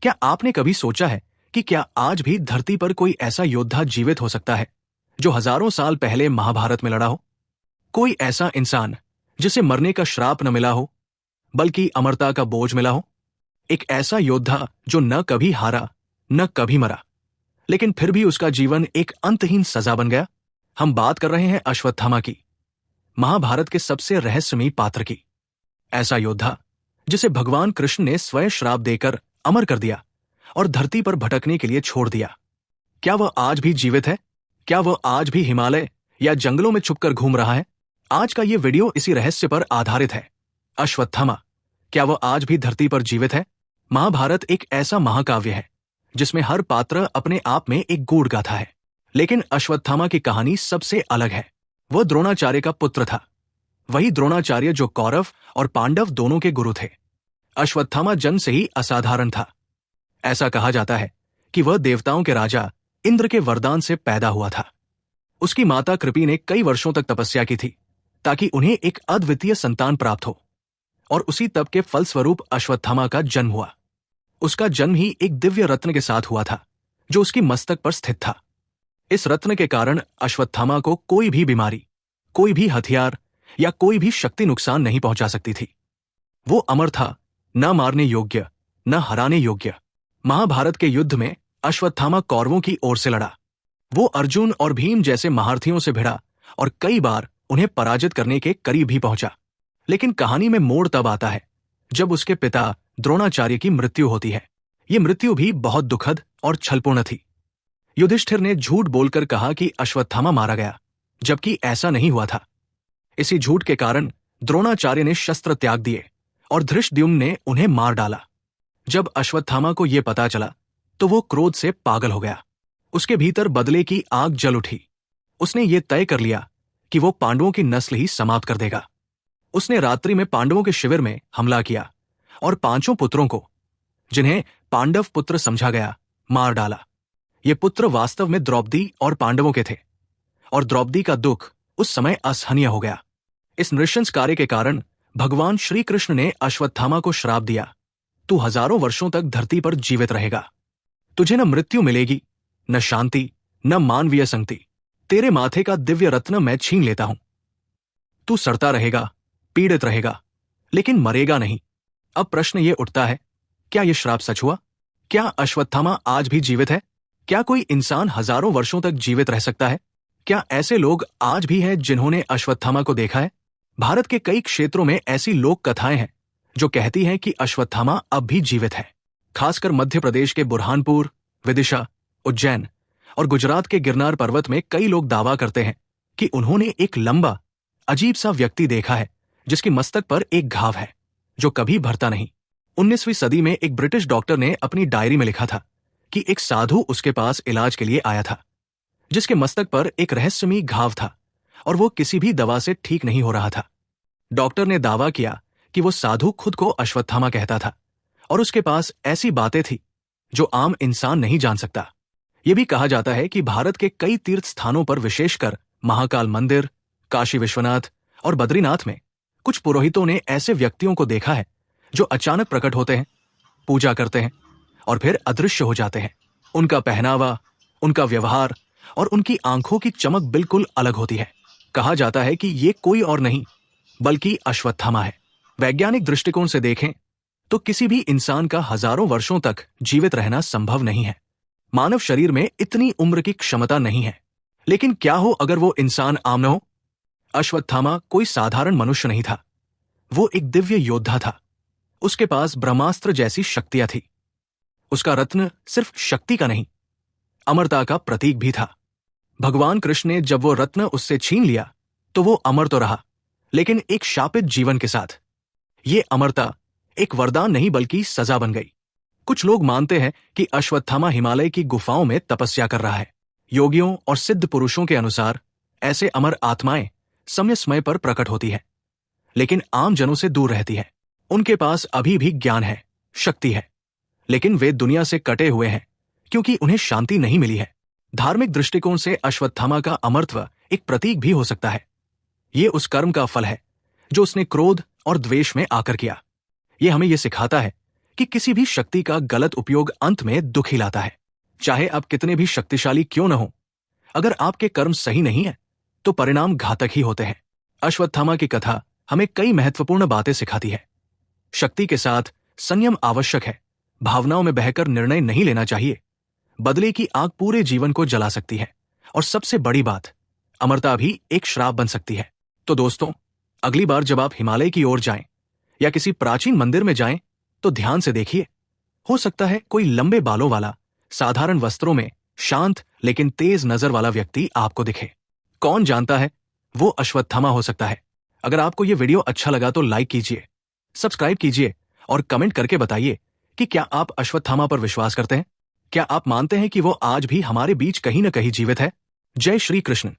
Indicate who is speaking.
Speaker 1: क्या आपने कभी सोचा है कि क्या आज भी धरती पर कोई ऐसा योद्धा जीवित हो सकता है जो हजारों साल पहले महाभारत में लड़ा हो? कोई ऐसा इंसान जिसे मरने का श्राप न मिला हो बल्कि अमरता का बोझ मिला हो? एक ऐसा योद्धा जो न कभी हारा न कभी मरा, लेकिन फिर भी उसका जीवन एक अंतहीन सजा बन गया। हम बात कर रहे हैं अश्वत्थामा की, महाभारत के सबसे रहस्यमयी पात्र की। ऐसा योद्धा जिसे भगवान कृष्ण ने स्वयं श्राप देकर अमर कर दिया और धरती पर भटकने के लिए छोड़ दिया। क्या वह आज भी जीवित है? क्या वह आज भी हिमालय या जंगलों में छुपकर घूम रहा है? आज का यह वीडियो इसी रहस्य पर आधारित है। अश्वत्थामा, क्या वह आज भी धरती पर जीवित है? महाभारत एक ऐसा महाकाव्य है जिसमें हर पात्र अपने आप में एक गूढ़ गाथा है, लेकिन अश्वत्थामा की कहानी सबसे अलग है। वह द्रोणाचार्य का पुत्र था, वही द्रोणाचार्य जो कौरव और पांडव दोनों के गुरु थे। अश्वत्थामा जन्म से ही असाधारण था। ऐसा कहा जाता है कि वह देवताओं के राजा इंद्र के वरदान से पैदा हुआ था। उसकी माता कृपि ने कई वर्षों तक तपस्या की थी ताकि उन्हें एक अद्वितीय संतान प्राप्त हो, और उसी तप के फलस्वरूप अश्वत्थामा का जन्म हुआ। उसका जन्म ही एक दिव्य रत्न के साथ हुआ था जो उसकी मस्तक पर स्थित था। इस रत्न के कारण अश्वत्थामा को कोई भी बीमारी, कोई भी हथियार या कोई भी शक्ति नुकसान नहीं पहुंचा सकती थी। वो अमर था, न मारने योग्य न हराने योग्य। महाभारत के युद्ध में अश्वत्थामा कौरवों की ओर से लड़ा। वो अर्जुन और भीम जैसे महारथियों से भिड़ा और कई बार उन्हें पराजित करने के करीब भी पहुंचा। लेकिन कहानी में मोड़ तब आता है जब उसके पिता द्रोणाचार्य की मृत्यु होती है। ये मृत्यु भी बहुत दुखद और छलपूर्ण थी। युधिष्ठिर ने झूठ बोलकर कहा कि अश्वत्थामा मारा गया, जबकि ऐसा नहीं हुआ था। इसी झूठ के कारण द्रोणाचार्य ने शस्त्र त्याग दिए और धृष्टद्युम्न ने उन्हें मार डाला। जब अश्वत्थामा को यह पता चला तो वो क्रोध से पागल हो गया। उसके भीतर बदले की आग जल उठी। उसने ये तय कर लिया कि वो पांडवों की नस्ल ही समाप्त कर देगा। उसने रात्रि में पांडवों के शिविर में हमला किया और 5 पुत्रों को, जिन्हें पांडव पुत्र समझा गया, मार डाला। ये पुत्र वास्तव में द्रौपदी और पांडवों के थे, और द्रौपदी का दुख उस समय असहनीय हो गया। इस नृशंस कार्य के कारण भगवान श्री कृष्ण ने अश्वत्थामा को श्राप दिया, तू हजारों वर्षों तक धरती पर जीवित रहेगा। तुझे न मृत्यु मिलेगी, न शांति, न मानवीय संगति। तेरे माथे का दिव्य रत्न मैं छीन लेता हूं। तू सड़ता रहेगा, पीड़ित रहेगा, लेकिन मरेगा नहीं। अब प्रश्न ये उठता है, क्या यह श्राप सच हुआ? क्या अश्वत्थामा आज भी जीवित है? क्या कोई इंसान हजारों वर्षों तक जीवित रह सकता है? क्या ऐसे लोग आज भी हैं जिन्होंने अश्वत्थामा को देखा है? भारत के कई क्षेत्रों में ऐसी लोक कथाएं हैं जो कहती हैं कि अश्वत्थामा अब भी जीवित है। खासकर मध्य प्रदेश के बुरहानपुर, विदिशा, उज्जैन और गुजरात के गिरनार पर्वत में कई लोग दावा करते हैं कि उन्होंने एक लंबा, अजीब सा व्यक्ति देखा है जिसकी मस्तक पर एक घाव है जो कभी भरता नहीं। 19वीं सदी में एक ब्रिटिश डॉक्टर ने अपनी डायरी में लिखा था कि एक साधु उसके पास इलाज के लिए आया था, जिसके मस्तक पर एक रहस्यमयी घाव था और वो किसी भी दवा से ठीक नहीं हो रहा था। डॉक्टर ने दावा किया कि वो साधु खुद को अश्वत्थामा कहता था और उसके पास ऐसी बातें थी जो आम इंसान नहीं जान सकता। यह भी कहा जाता है कि भारत के कई तीर्थ स्थानों पर, विशेषकर महाकाल मंदिर, काशी विश्वनाथ और बद्रीनाथ में, कुछ पुरोहितों ने ऐसे व्यक्तियों को देखा है जो अचानक प्रकट होते हैं, पूजा करते हैं और फिर अदृश्य हो जाते हैं। उनका पहनावा, उनका व्यवहार और उनकी आंखों की चमक बिल्कुल अलग होती है। कहा जाता है कि ये कोई और नहीं बल्कि अश्वत्थामा है। वैज्ञानिक दृष्टिकोण से देखें तो किसी भी इंसान का हजारों वर्षों तक जीवित रहना संभव नहीं है। मानव शरीर में इतनी उम्र की क्षमता नहीं है। लेकिन क्या हो अगर वो इंसान आम न हो? अश्वत्थामा कोई साधारण मनुष्य नहीं था। वो एक दिव्य योद्धा था। उसके पास ब्रह्मास्त्र जैसी शक्तियां थी। उसका रत्न सिर्फ शक्ति का नहीं, अमरता का प्रतीक भी था। भगवान कृष्ण ने जब वो रत्न उससे छीन लिया तो वो अमर तो रहा, लेकिन एक शापित जीवन के साथ। ये अमरता एक वरदान नहीं बल्कि सजा बन गई। कुछ लोग मानते हैं कि अश्वत्थामा हिमालय की गुफाओं में तपस्या कर रहा है। योगियों और सिद्ध पुरुषों के अनुसार ऐसे अमर आत्माएं समय समय पर प्रकट होती है, लेकिन आम जनों से दूर रहती है। उनके पास अभी भी ज्ञान है, शक्ति है, लेकिन वे दुनिया से कटे हुए हैं क्योंकि उन्हें शांति नहीं मिली है। धार्मिक दृष्टिकोण से अश्वत्थामा का अमरत्व एक प्रतीक भी हो सकता है। ये उस कर्म का फल है जो उसने क्रोध और द्वेष में आकर किया। ये हमें यह सिखाता है कि किसी भी शक्ति का गलत उपयोग अंत में दुख ही लाता है। चाहे आप कितने भी शक्तिशाली क्यों न हो, अगर आपके कर्म सही नहीं है तो परिणाम घातक ही होते हैं। अश्वत्थामा की कथा हमें कई महत्वपूर्ण बातें सिखाती है। शक्ति के साथ संयम आवश्यक है। भावनाओं में बहकर निर्णय नहीं लेना चाहिए। बदले की आग पूरे जीवन को जला सकती है, और सबसे बड़ी बात, अमरता भी एक श्राप बन सकती है। तो दोस्तों, अगली बार जब आप हिमालय की ओर जाएं या किसी प्राचीन मंदिर में जाएं तो ध्यान से देखिए। हो सकता है कोई लंबे बालों वाला, साधारण वस्त्रों में शांत लेकिन तेज नजर वाला व्यक्ति आपको दिखे। कौन जानता है, वो अश्वत्थामा हो सकता है। अगर आपको ये वीडियो अच्छा लगा तो लाइक कीजिए, सब्सक्राइब कीजिए और कमेंट करके बताइए कि क्या आप अश्वत्थामा पर विश्वास करते हैं। क्या आप मानते हैं कि वो आज भी हमारे बीच कहीं न कहीं जीवित है। जय श्री कृष्ण।